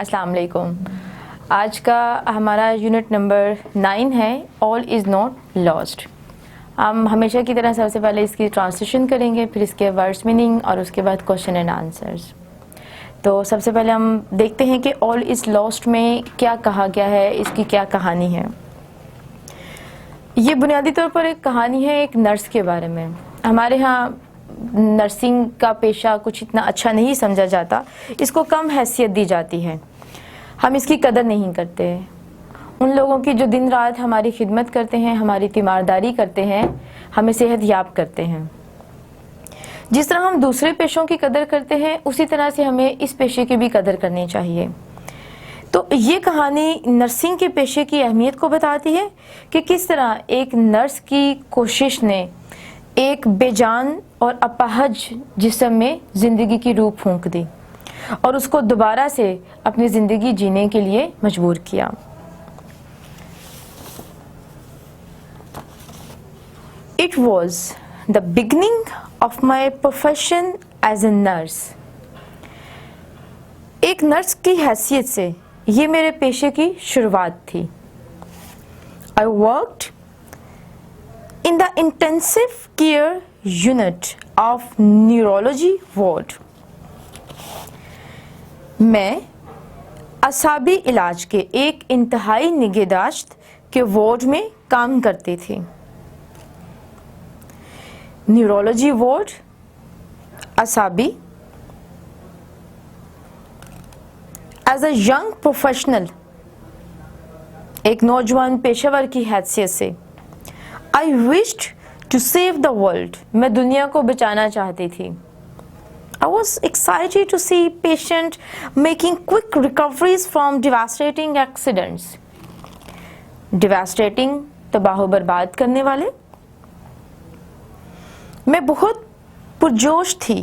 अस्सलाम वालेकुम। आज का हमारा यूनिट नंबर 9 है, ऑल इज़ नॉट लॉस्ट। हम हमेशा की तरह सबसे पहले इसकी ट्रांसलेशन करेंगे, फिर इसके वर्ड्स मीनिंग और उसके बाद क्वेश्चन एंड आंसर्स। तो सबसे पहले हम देखते हैं कि ऑल इज़ लॉस्ट में क्या कहा गया है, इसकी क्या कहानी है। ये बुनियादी तौर पर एक कहानी है एक नर्स के बारे में। हमारे यहाँ नर्सिंग का पेशा कुछ इतना अच्छा नहीं समझा जाता, इसको कम हैसियत दी जाती है, हम इसकी कदर नहीं करते। उन लोगों की जो दिन रात हमारी खिदमत करते हैं, हमारी तीमारदारी करते हैं, हमें सेहत याब करते हैं। जिस तरह हम दूसरे पेशों की कदर करते हैं, उसी तरह से हमें इस पेशे की भी कदर करनी चाहिए। तो ये कहानी नर्सिंग के पेशे की अहमियत को बताती है कि किस तरह एक नर्स की कोशिश ने एक बेजान और अपाहज जिस्म में ज़िंदगी की रूह फूंक दी और उसको दोबारा से अपनी ज़िंदगी जीने के लिए मजबूर किया। It was the beginning of my profession as a nurse। एक नर्स की हैसियत से ये मेरे पेशे की शुरुआत थी। I worked in the intensive care unit of neurology ward। मैं असाबी इलाज के एक इंतहाई निगहदाश्त के वार्ड में काम करती थी। न्यूरोलॉजी वार्ड, असाबी। एज अ यंग प्रोफेशनल, एक नौजवान पेशेवर की हैसियत से, I wished to save the world, मैं दुनिया को बचाना चाहती थी। I was excited to see patients making quick recoveries from devastating accidents। devastating तबाह बर्बाद करने वाले। मैं बहुत पुरजोश थी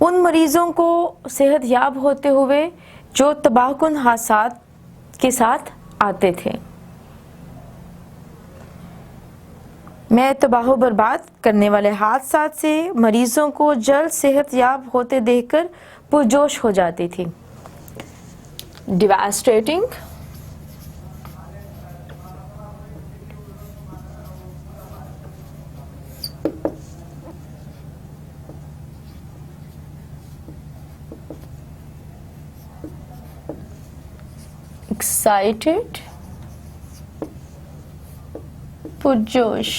उन मरीजों को सेहत याब होते हुए जो तबाहकुन हादसात के साथ आते थे। मैं तबाह बर्बाद करने वाले हादसात से मरीजों को जल्द सेहत याब होते देखकर पुरजोश हो जाती थी। डिवास्टेटिंग, एक्साइटेड, पुरजोश।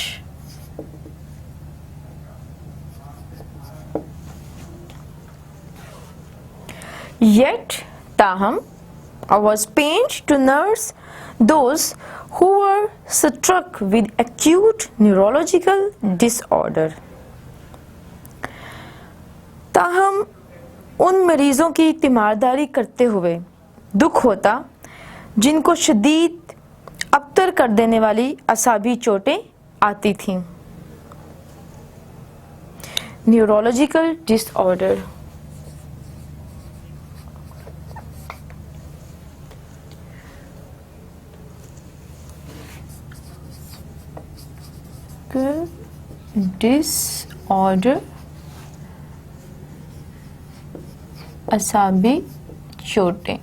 Yet, ताहम, I was pained to nurse those who were struck with acute neurological disorder। ताहम उन मरीजों की तीमारदारी करते हुए दुख होता जिनको शदीद अबतर कर देने वाली असाबी चोटें आती थीं। न्यूरोलॉजिकल डिसऑर्डर, डिसऑर्डर, असाबी चोटें।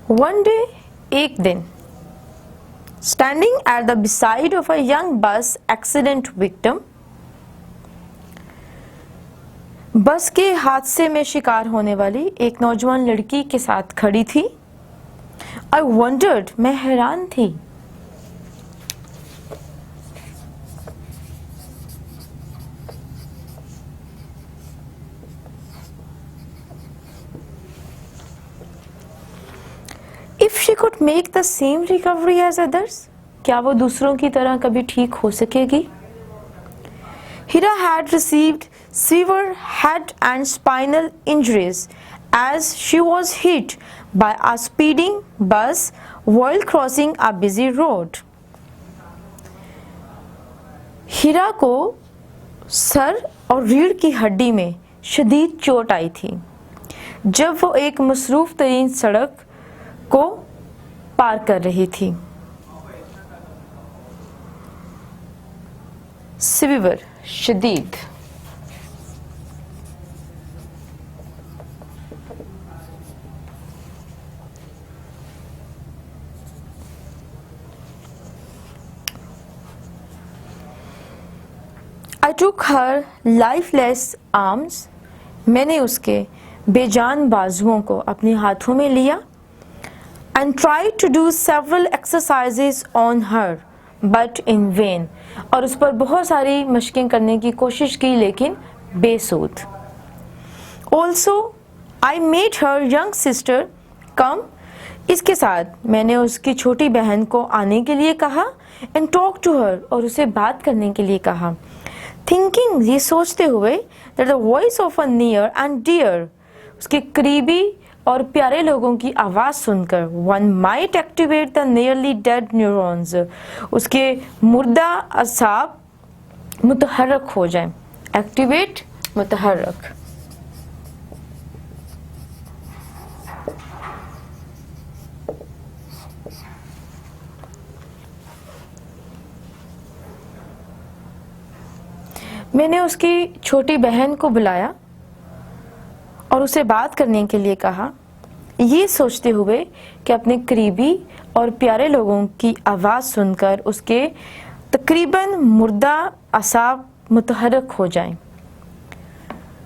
One day, एक दिन, standing at the beside of a young bus accident victim, बस के हादसे में शिकार होने वाली एक नौजवान लड़की के साथ खड़ी थी। I wondered, मैं हैरान थी। If she could make the same recovery as others, क्या वो दूसरों की तरह कभी ठीक हो सकेगी? Hira had received severe head and spinal injuries as she was hit by a speeding bus while crossing a busy road। हीरा को सर और रीढ़ की हड्डी में शदीद चोट आई थी जब वो एक मसरूफ तरीन सड़क को पार कर रही थी। सिविवर, शदीद। I took her lifeless arms. मैंने उसके बेजान बाजुओं को अपने हाथों में लिया. And tried to do several exercises on her, but in vain. और उस पर बहुत सारी मशकें करने की कोशिश की लेकिन बेसूद. Also, I made her young sister come. इसके साथ मैंने उसकी छोटी बहन को आने के लिए कहा. And talk to her. और उसे बात करने के लिए कहा. Thinking, ये सोचते हुए that the voice of a near and dear, उसके करीबी और प्यारे लोगों की आवाज़ सुनकर one might activate the nearly dead neurons, उसके मुर्दा असाब मुतहर्रक हो जाएं. Activate, मुतहर्रक. मैंने उसकी छोटी बहन को बुलाया और उसे बात करने के लिए कहा, ये सोचते हुए कि अपने करीबी और प्यारे लोगों की आवाज़ सुनकर उसके तकरीबन मुर्दा असाब मुतहर्रक हो जाएं.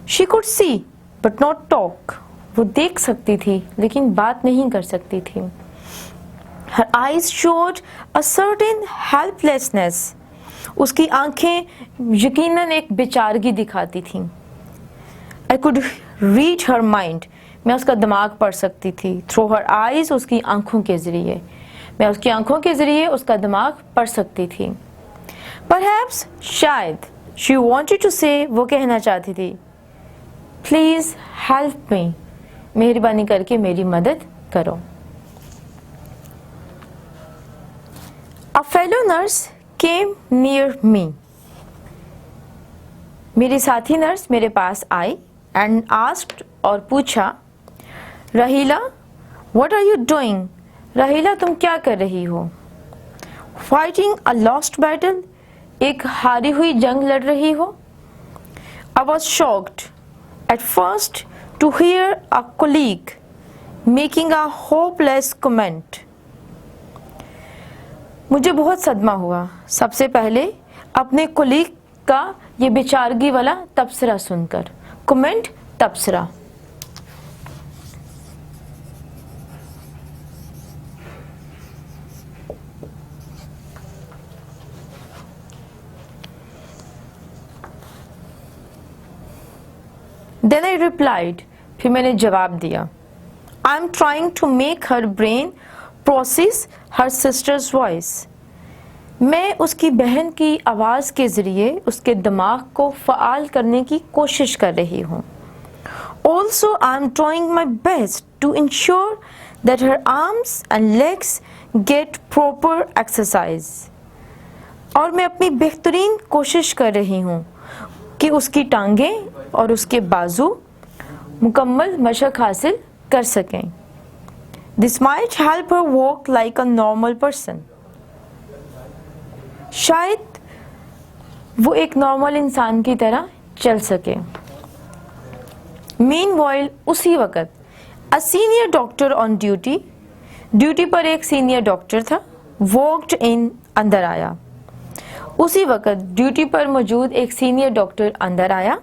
She could see but not talk. वो देख सकती थी लेकिन बात नहीं कर सकती थी. Her eyes showed a certain helplessness. उसकी आंखें यकीनन एक बेचारगी दिखाती थीं. I could read her mind. मैं उसका दिमाग पढ़ सकती थी. Through her eyes, उसकी आंखों के ज़रिए. मैं उसकी आंखों के ज़रिए उसका दिमाग पढ़ सकती थी. Perhaps, शायद, she wanted to say, वो कहना चाहती थी, Please help me. मेहरबानी करके मेरी मदद करो. A fellow nurse came near me. मेरी साथी नर्स मेरे पास आई and asked और पूछा, रहीला, what are you doing? रहीला, तुम क्या कर रही हो? Fighting a lost battle. एक हारी हुई जंग लड़ रही हो? I was shocked at first to hear a colleague making a hopeless comment. मुझे बहुत सदमा हुआ सबसे पहले अपने कोलीग का ये बेचारगी वाला तबसरा सुनकर. कमेंट, तबसरा. Then I replied, फिर मैंने जवाब दिया, I am trying to make her brain process her sister's voice. मैं उसकी बहन की आवाज़ के ज़रिए उसके दिमाग को फ़आल करने की कोशिश कर रही हूँ. Also, I am trying my best to ensure that her arms and legs get proper exercise. और मैं अपनी बेहतरीन कोशिश कर रही हूँ कि उसकी टांगें और उसके बाजू मुकम्मल मशक हासिल कर सकें. This might help her walk like a normal person. शायद वो एक नॉर्मल इंसान की तरह चल सके. Meanwhile, उसी वक़्त a senior doctor on duty, duty पर एक सीनियर डॉक्टर था, walked in, अंदर आया. उसी वक़्त ड्यूटी पर मौजूद एक सीनियर डॉक्टर अंदर आया.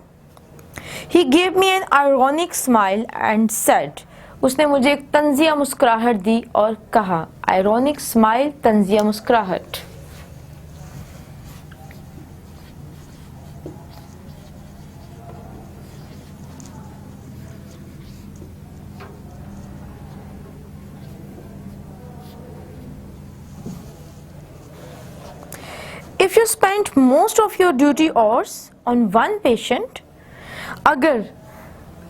He gave me an ironic smile and said, उसने मुझे एक तंजिया मुस्कुराहट दी और कहा. Ironic smile, तंजिया मुस्कुराहट. If you spend most of your duty hours on one patient, अगर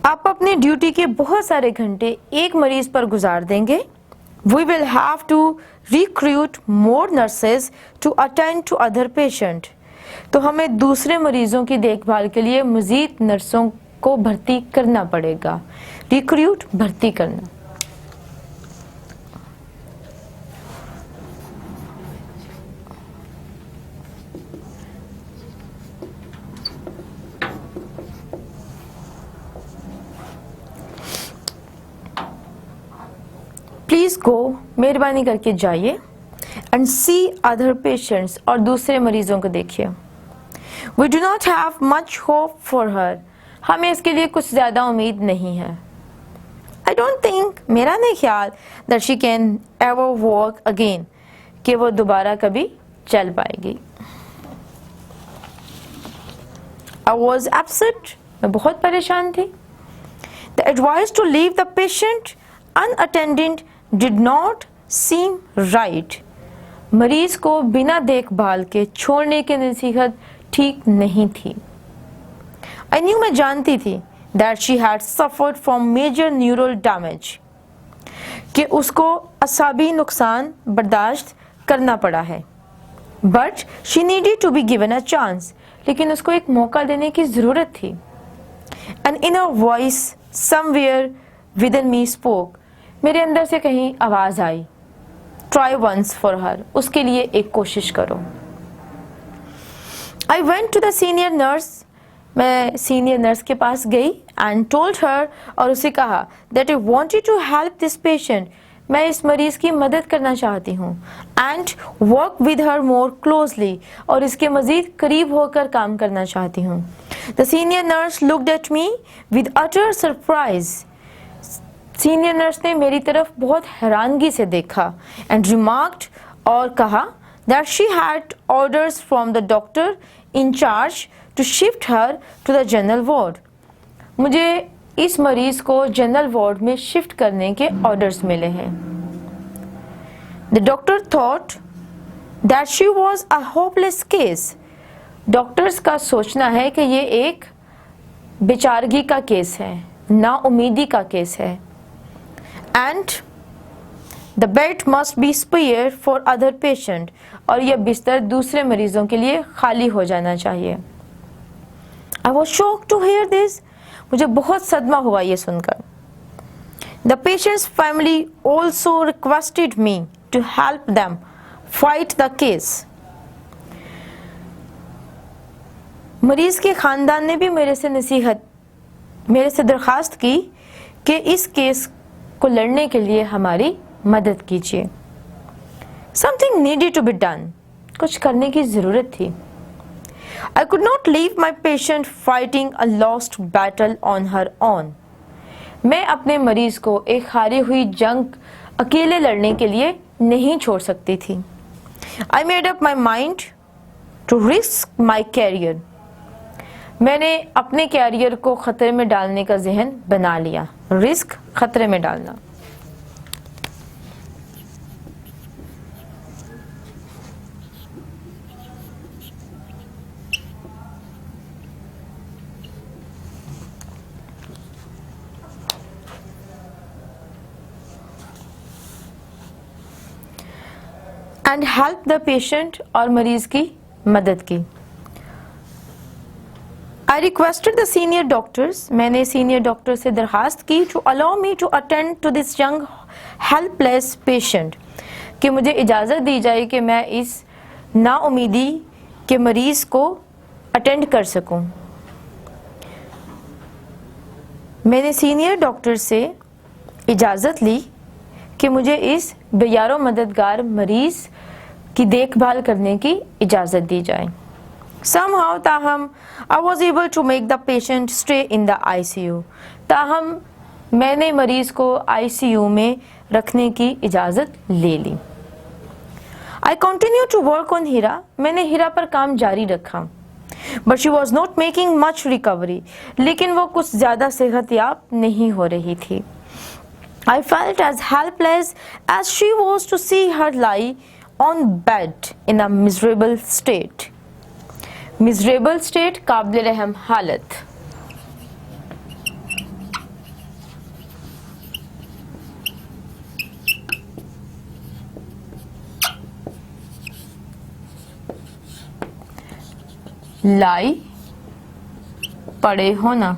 आप अपने ड्यूटी के बहुत सारे घंटे एक मरीज पर गुजार देंगे, we will have to recruit more nurses to attend to other patient. तो हमें दूसरे मरीजों की देखभाल के लिए मजीद नर्सों को भर्ती करना पड़ेगा. रिक्रूट, भर्ती करना. प्लीज़ गो, मेहरबानी करके जाइए, एंड सी अदर पेशेंट्स, और दूसरे मरीजों को देखिए. We do not have much hope for her. हमें इसके लिए कुछ ज़्यादा उम्मीद नहीं है. I don't think, मेरा नहीं ख्याल, that she can ever walk again, कि वो दोबारा कभी चल पाएगी. I was upset. मैं बहुत परेशान थी. The advice to leave the patient unattended did not seem right. मरीज को बिना देखभाल के छोड़ने की नसीहत ठीक नहीं थी. I knew, मैं जानती थी, that she had suffered from major neural damage, कि उसको असाबी नुकसान बर्दाश्त करना पड़ा है. But she needed to be given a chance. लेकिन उसको एक मौका देने की ज़रूरत थी. An inner voice somewhere within me spoke. मेरे अंदर से कहीं आवाज़ आई. Try once for her. उसके लिए एक कोशिश करो. I went to the senior nurse. मैं सीनियर नर्स के पास गई and told her, और उसे कहा that I wanted to help this patient. मैं इस मरीज़ की मदद करना चाहती हूँ and work with her more closely. और इसके मज़ीद करीब होकर काम करना चाहती हूँ. The senior nurse looked at me with utter surprise. Senior nurse ने मेरी तरफ बहुत हैरानगी से देखा and remarked, और कहा that she had orders from the doctor in charge to shift her to the general ward. मुझे इस मरीज को जनरल वार्ड में शिफ्ट करने के ऑर्डर्स मिले हैं. The doctor thought that she was a hopeless case. Doctors का सोचना है कि ये एक बेचारगी का केस है, नाउमीदी का केस है. And the bed must be spared for other patient. और यह बिस्तर दूसरे मरीजों के लिए खाली हो जाना चाहिए. I was shocked to hear this. मुझे बहुत सदमा हुआ ये सुनकर. The patient's family also requested me to help them fight the case. मरीज के खानदान ने भी मेरे से दरखास्त की कि इस केस को लड़ने के लिए हमारी मदद कीजिए. Something needed to be done. कुछ करने की ज़रूरत थी. I could not leave my patient fighting a lost battle on her own. मैं अपने मरीज को एक हारी हुई जंग अकेले लड़ने के लिए नहीं छोड़ सकती थी. I made up my mind to risk my career. मैंने अपने कैरियर को खतरे में डालने का ज़हन बना लिया. रिस्क, खतरे में डालना. एंड हेल्प द पेशेंट, और मरीज की मदद की. I requested the senior doctors. मैंने सीनियर डॉक्टर से दरखास्त की to allow me to attend to this young helpless patient. कि मुझे इजाज़त दी जाए कि मैं इस नाउमीदी के मरीज़ को अटेंड कर सकूं. मैंने सीनियर डॉक्टर से इजाज़त ली कि मुझे इस बेयारो मददगार मरीज़ की देखभाल करने की इजाज़त दी जाए. Somehow, ताहम, I was able to make the patient stay in the ICU. ताहम, मैंने मरीज को ICU में रखने की इजाज़त ले ली. I continued to work on Hira. मैंने हीरा पर काम जारी रखा. But she was not making much recovery. लेकिन वो कुछ ज़्यादा सेहतयाब नहीं हो रही थी. I felt as helpless as she was to see her lie on bed in a miserable state. Miserable state, काबिल रहम हालत. लाई, पड़े होना.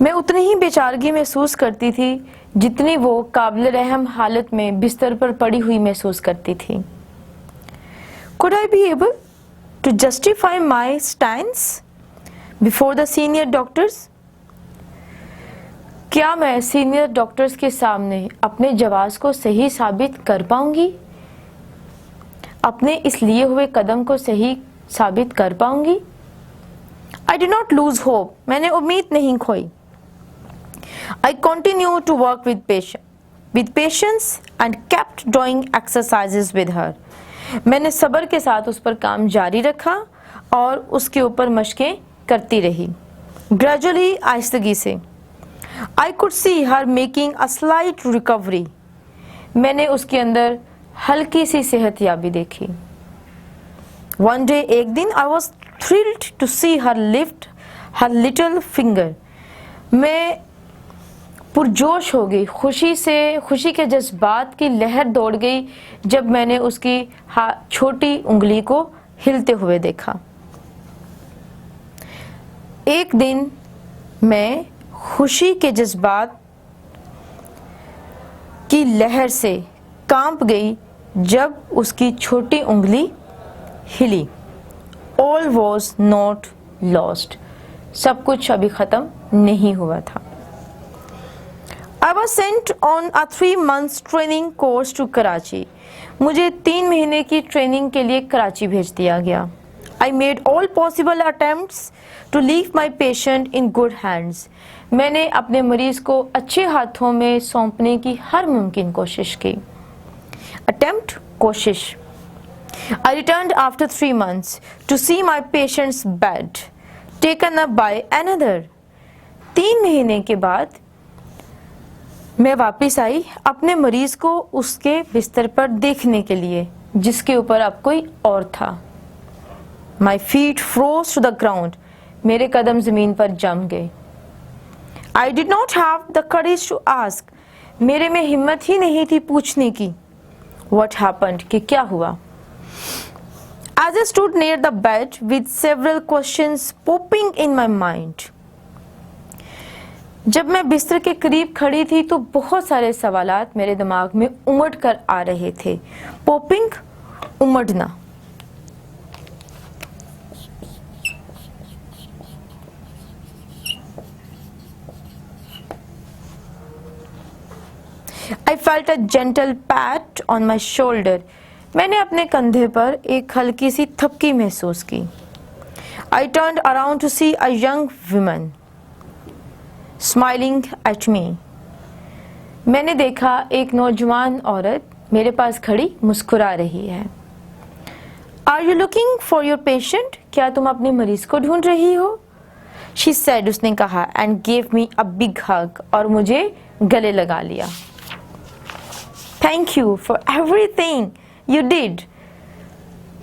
मैं उतनी ही बेचारगी महसूस करती थी जितनी वो काबिल रहम हालत में बिस्तर पर पड़ी हुई महसूस करती थी. Could I be able to justify my stance before the senior doctors? क्या मैं सीनियर डॉक्टर्स के सामने अपने जवाब को सही साबित कर पाऊंगी? अपने इस लिए हुए कदम को सही साबित कर पाऊंगी? I did not lose hope. मैंने उम्मीद नहीं खोई. I continued to work with patience and kept doing exercises with her. मैंने सब्र के साथ उस पर काम जारी रखा और उसके ऊपर मशकें करती रही. Gradually, आहिस्तगी से I could see her making a slight recovery. मैंने उसके अंदर हल्की सी सेहतयाबी देखी. One day, एक दिन I was thrilled to see her lift her little finger. मैं पुरजोश हो गई, खुशी के जज्बात की लहर दौड़ गई जब मैंने उसकी छोटी उंगली को हिलते हुए देखा. एक दिन मैं खुशी के जज्बात की लहर से कांप गई जब उसकी छोटी उंगली हिली. All was not lost. सब कुछ अभी ख़त्म नहीं हुआ था. I was sent on a 3 months training course to Karachi. मुझे 3 महीने की ट्रेनिंग के लिए कराची भेज दिया गया. I made all possible attempts to leave my patient in good hands. मैंने अपने मरीज को अच्छे हाथों में सौंपने की हर मुमकिन कोशिश की. Attempt, कोशिश. I returned after 3 months to see my patient's bed taken up by another. 3 महीने के बाद मैं वापस आई अपने मरीज को उसके बिस्तर पर देखने के लिए जिसके ऊपर अब कोई और था. My feet froze to the ground. मेरे कदम जमीन पर जम गए. I did not have the courage to ask. मेरे में हिम्मत ही नहीं थी पूछने की. What happened? कि क्या हुआ? As I stood near the bed with several questions popping in my mind. जब मैं बिस्तर के करीब खड़ी थी तो बहुत सारे सवालात मेरे दिमाग में उमड़ कर आ रहे थे. Popping, उमड़ना. I felt a gentle pat on my shoulder. मैंने अपने कंधे पर एक हल्की सी थपकी महसूस की. I turned around to see a young woman smiling at me. मैंने देखा एक नौजवान औरत मेरे पास खड़ी मुस्कुरा रही है. Are you looking for your patient? क्या तुम अपने मरीज को ढूंढ रही हो? She said, उसने कहा, and gave me a big hug, और मुझे गले लगा लिया. Thank you for everything you did.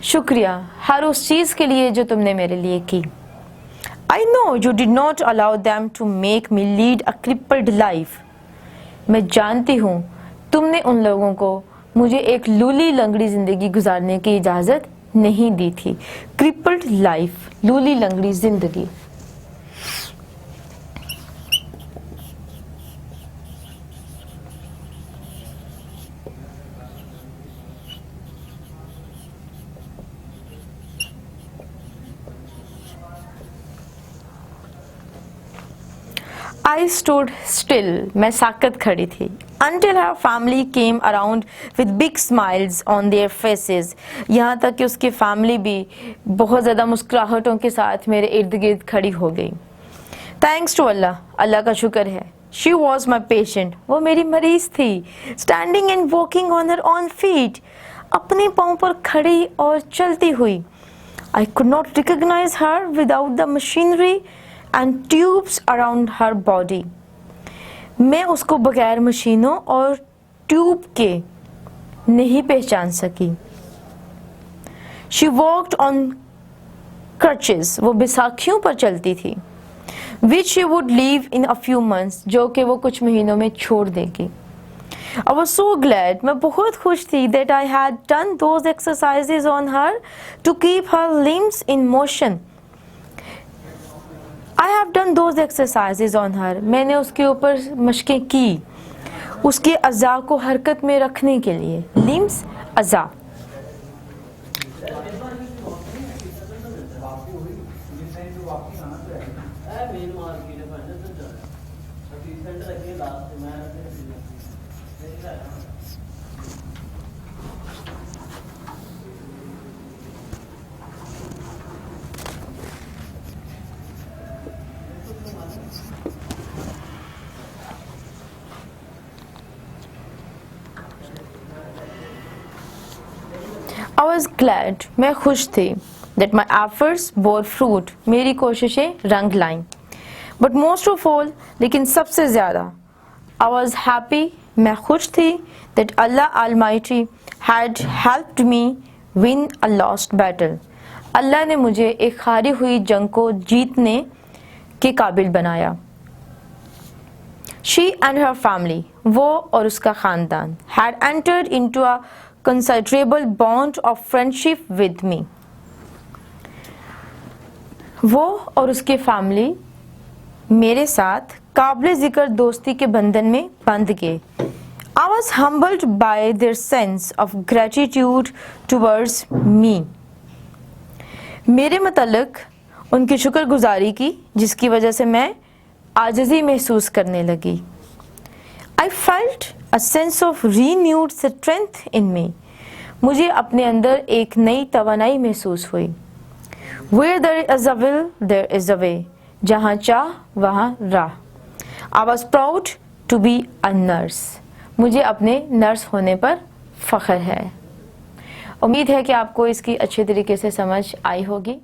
शुक्रिया हर उस चीज़ के लिए जो तुमने मेरे लिए की. I know you did not allow them to make me lead a crippled life. मैं जानती हूँ तुमने उन लोगों को मुझे एक लूली लंगड़ी ज़िंदगी गुजारने की इजाज़त नहीं दी थी. Crippled life, लूली लंगड़ी ज़िंदगी. I stood still. मैं साकत खड़ी थी. Until her family came around with big smiles on their faces. यहाँ तक कि उसकी फैमिली भी बहुत ज़्यादा मुस्कुराहटों के साथ मेरे इर्द गिर्द खड़ी हो गई. Thanks to Allah. अल्लाह का शुक्र है. She was my patient. वो मेरी मरीज थी. Standing and walking on her own feet. अपने पाँव पर खड़ी और चलती हुई. I could not recognize her without the machinery and tubes around her body. मैं उसको बगैर मशीनों और ट्यूब के नहीं पहचान सकी. She walked on crutches. वो बैसाखियों पर चलती थी. Which she would leave in a few months. जो कि वो कुछ महीनों में छोड़ देगी. I was so glad. मैं बहुत खुश थी that I had done those exercises on her to keep her limbs in motion. I have done those exercises on her. मैंने उसके ऊपर मशकें की उसके अज़ा को हरकत में रखने के लिए. Limbs, Azha. I was glad, मैं खुश थी, that my efforts bore fruit, मेरी कोशिशें रंग लाईं. But most of all, लेकिन सबसे ज़्यादा, I was happy, मैं खुश थी, that Allah Almighty had helped me win a lost battle. अल्लाह ने मुझे एक हारी हुई जंग को जीतने के काबिल बनाया. She and her family, वो और उसका ख़ानदान, had entered into a considerable bond of friendship with me. वो और उसके फैमिली मेरे साथ काबिल ज़िक्र दोस्ती के बंधन में बंध गए. I was humbled by their sense of gratitude towards me. मेरे मतलब उनकी शुक्रगुजारी की, जिसकी वजह से मैं आजिज़ी महसूस करने लगी. I felt a sense of renewed strength in me. मुझे अपने अंदर एक नई तवानाई महसूस हुई. Where there is a will, there is a way. जहाँ चाह वहाँ राह. I was proud to be a nurse. मुझे अपने नर्स होने पर फ़ख्र है. उम्मीद है कि आपको इसकी अच्छे तरीके से समझ आई होगी.